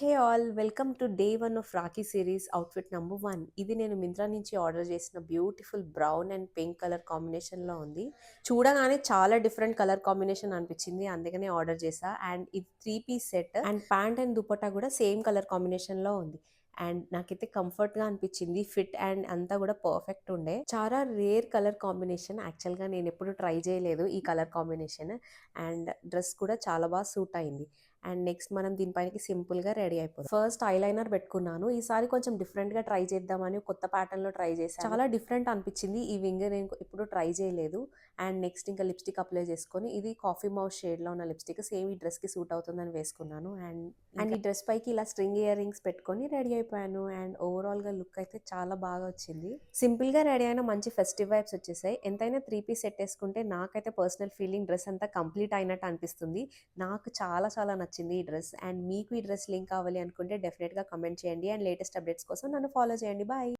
Hey all welcome to day 1 of Rakhi series outfit number 1. ఇది నేను మింత్రా నుంచి ఆర్డర్ చేసిన beautiful brown and pink colour కాంబినేషన్‌లో ఉంది. చూడగానే చాలా డిఫరెంట్ కలర్ కాంబినేషన్ అనిపించింది. అందుకనే ఆర్డర్ చేశా. అండ్ ఇది 3 piece set and pant and dupatta కూడా సేమ్ కలర్ కాంబినేషన్‌లో ఉంది. అండ్ నాకైతే కంఫర్ట్‌గా అనిపించింది. ఫిట్ అండ్ అంతా కూడా పర్ఫెక్ట్ ఉండే. చాలా రేర్ కలర్ కాంబినేషన్. యాక్చువల్‌గా నేనెప్పుడు ట్రై చేయలేదు ఈ కలర్ కాంబినేషన్. అండ్ డ్రెస్ కూడా చాలా బాగా సూట్ అయింది. అండ్ నెక్స్ట్ మనం దీనిపైనకి సింపుల్‌గా రెడీ అయిపోదాం. ఫస్ట్ ఐలైనర్ పెట్టుకున్నాను. ఈసారి కొంచెం డిఫరెంట్‌గా ట్రై చేద్దామని కొత్త ప్యాటర్న్‌లో ట్రై చేశాను. చాలా డిఫరెంట్ అనిపించింది. ఈ వింగ్ నేను ఎప్పుడు ట్రై చేయలేదు. అండ్ నెక్స్ట్ ఇంకా లిప్‌స్టిక్ అప్లై చేసుకొని ఇది కాఫీ మౌత్ షేడ్‌లో ఉన్న లిప్‌స్టిక్ సేమ్ ఈ డ్రెస్‌కి సూట్ అవుతుందని వేసుకున్నాను. అండ్ ఈ డ్రెస్ పైకి ఇలా స్ట్రింగ్ ఇయర్ రింగ్స్ పెట్టుకొని రెడీ అయిపోయాను. అండ్ ఓవరాల్‌గా లుక్ అయితే చాలా బాగా వచ్చింది. సింపుల్‌గా రెడీ అయిన మంచి ఫెస్టివ్ వైబ్స్ వచ్చేసాయి. ఎంతైనా 3 పీస్ సెట్ ఏసుకుంటే నాకైతే పర్సనల్ ఫీలింగ్ డ్రెస్ అంతా కంప్లీట్ అయినట్టు అనిపిస్తుంది. నాకు చాలా చాలా నచ్చింది ఈ డ్రెస్. అండ్ మీకు ఈ డ్రెస్ లింక్ కావాలి అనుకుంటే డెఫినెట్‌గా కమెంట్ చేయండి. అండ్ లేటెస్ట్ అప్డేట్స్ కోసం నన్ను ఫాలో చేయండి. బాయ్.